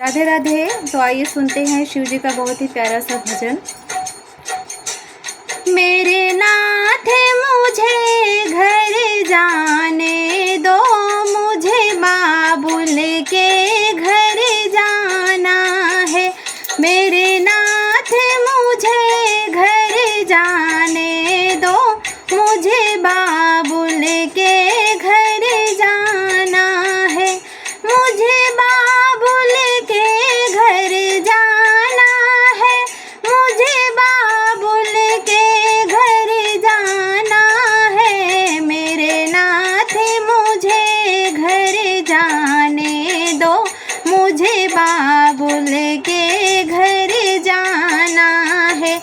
राधे राधे। तो आइए सुनते हैं शिव जी का बहुत ही प्यारा सा भजन। मेरे नाथ मुझे घर जाने दो, मुझे बाबुल के घर जाना है। मेरे नाथ मुझे घर जाने दो, मुझे बाबुल के घर जाना है। मुझे बाबुल के घर जाना है, मुझे बाबुल के घर जाना है। मेरे नाथ मुझे घर जाने दो, मुझे बाबुल के घर जाना है।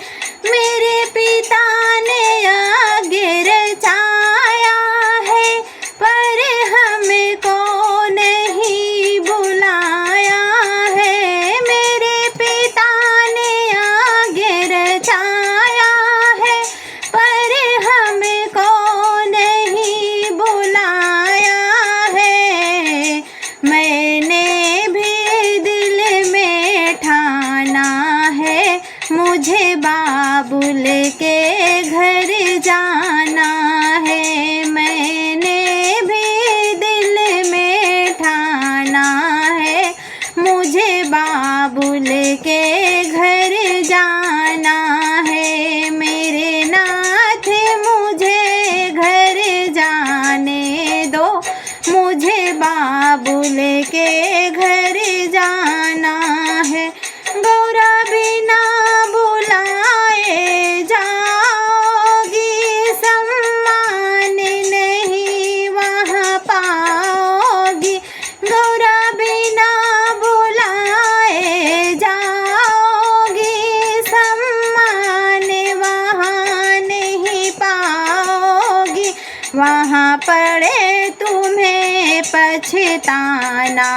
मेरे पिता ने आगे रचाया है, पर हमको नहीं बुलाया है। मेरे पिता ने आगे रचाया है, पर हमको नहीं बुलाया है। मैंने भी दिल में ठाना है, मुझे बाबुल के घर जाना है। मैंने भी दिल में ठाना है, मुझे बाबुल के घर जाना है। मेरे नाथ मुझे घर जाने दो, मुझे बाबुल के घर जाना है। गौरा बिना बुलाए जाओगी, सम्मान नहीं वहाँ पाओगी। गौरा बिना बुलाए जाओगी, सम्मान वहाँ नहीं पाओगी। वहाँ पड़े तुम्हें पछताना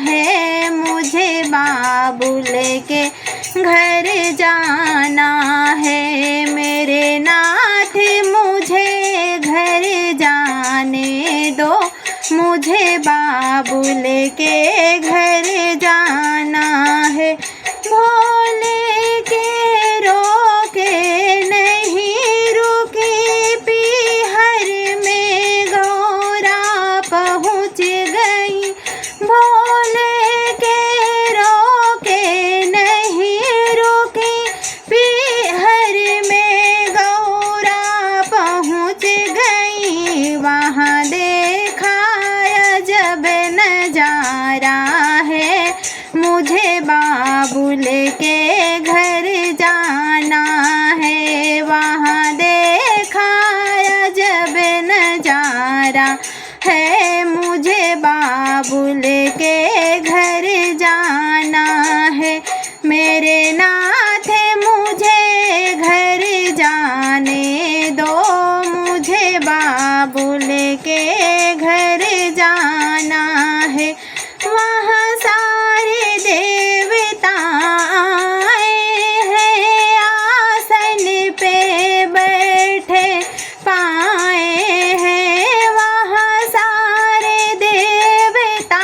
है, मुझे बाबुल के घर जाना है। मेरे नाथ मुझे घर जाने दो, मुझे बाबुल के घर जाना है। भोले के रोके नहीं रुकी, पीहर में गौरा पहुँच गई। भोले के रोके नहीं रुकी, पीहर में गौरा पहुँच गई। वहाँ देखा अजब नजारा है, मुझे बाबुल के घर जाना है। वहाँ देखा अजब नजारा है, मुझे बाबुल के घर जाना है। मेरे नाथ मुझे घर जाने दो, मुझे बाबुल के घर जाना है। वहाँ सारे देवता आए हैं, आसन पे बैठे पाए हैं। वहाँ सारे देवता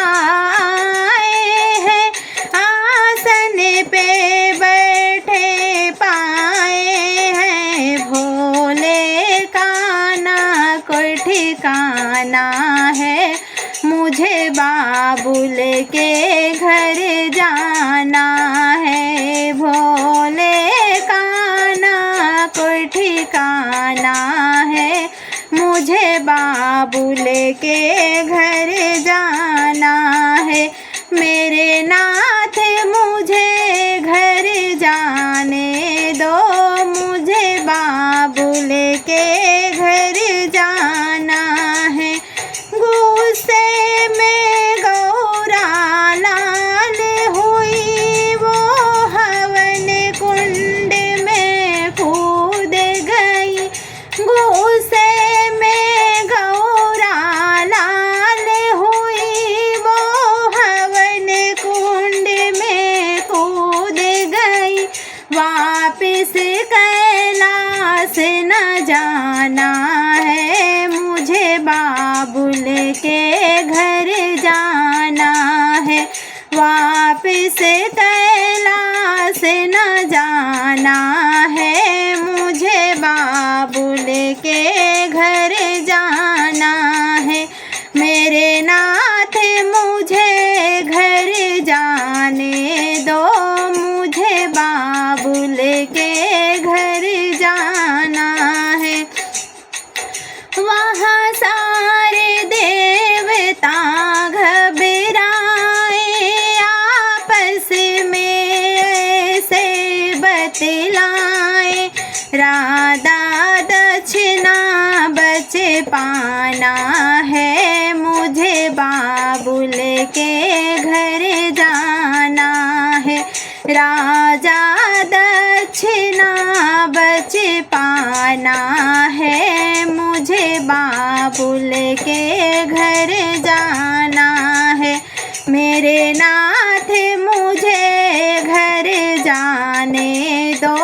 आए हैं, आसन पे बैठे पाए हैं। भोले का ना कोई ठिकाना है, मुझे बाबुल के घर जाना है। भोले का ना कोई ठिकाना है, मुझे बाबुल के घर जाना है। मेरे नाथ मुझे घर जाने दो, मुझे बाबुल के घर जाना है। गुस्से में गौरा लाल हुई, वो हवन कुंड में कूद गई। गुस्से में गौरा लाल हुई, वो हवन कुंड में कूद गई। वापिस कैलाश न जाना है, मुझे बाबुल के घर जाना है। वापिस कैलाश न जाना है, मुझे बाबुल के घर जाना है। मेरे नाथ मुझे घर जाने दो, मुझे बाबुल के घर जाना है। वहाँ सारे देवता घबराए, आपस में ऐसे बतलाए, राधा दक्षिणा बचे पाना है, मुझे बाबुल के घर जाना है। राजा दक्षिणा बचे पाना है, मुझे बाबुल के घर जाना है। मेरे नाथ मुझे घर जाने दो,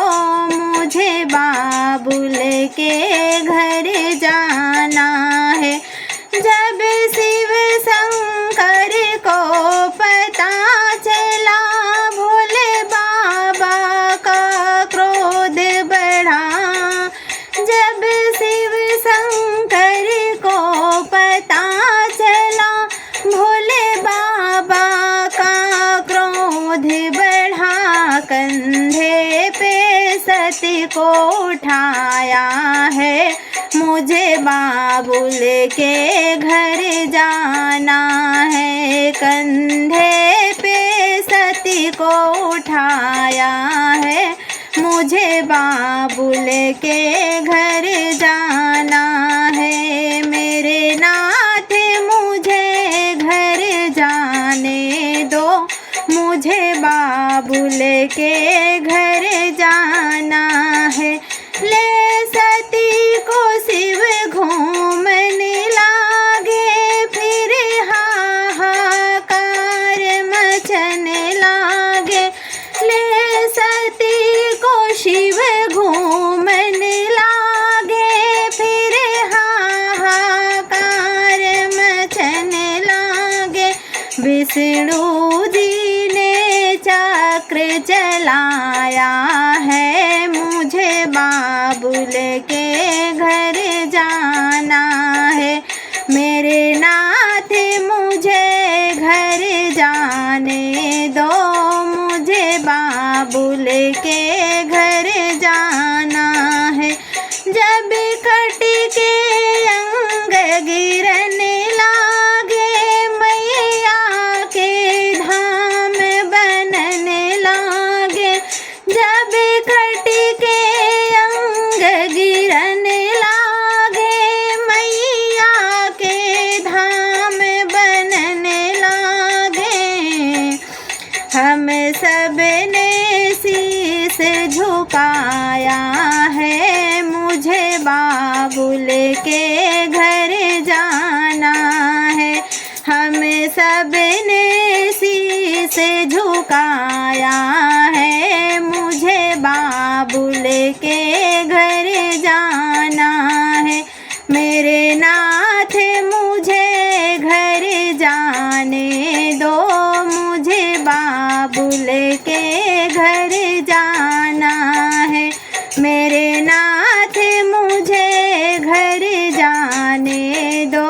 मुझे बाबुल के घर जाना है। जब शिव शंकर को पता चला, भोले बाबा का क्रोध बढ़ा। जब शिव शंकर को पता चला, भोले बाबा का क्रोध बढ़ा। कंधे पे सती को उठाया है, मुझे बाबुल के घर जाना है। कंधे पे सती को उठाया है, मुझे बाबुल के घर जाना है। मेरे नाथ मुझे घर जाने दो, मुझे बाबुल के घर जाना है। ले सती को शिव घूमने लागे, फिर हाहाकार मचने लागे। ले सती को शिव घूमने लागे, फिर हाहाकार मचने लागे। विष्णु जी ने चक्र चलाया है, मुझे बाबुल के घर जाना है। मेरे नाथ मुझे घर जाने दो, मुझे बाबुल के घर जाना है। जब कट के अंग गिरने लागे, मैया के धाम बनने लागे। जब कट के अंग गिरने लागे, मैया के धाम बनने लागे। हम सब ने शीश झुकाया है, मुझे बाबुल के घर जाना है। हम सब ने शीश झुकाया है, मुझे बाबुल के घर जाना है। मेरे नाथ मुझे घर जाने दो, मुझे बाबुल के घर जाना है। मेरे नाथ मुझे घर जाने दो,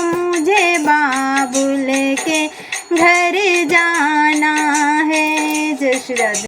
मुझे बाबुल के घर जाना है। जय श्री राधे।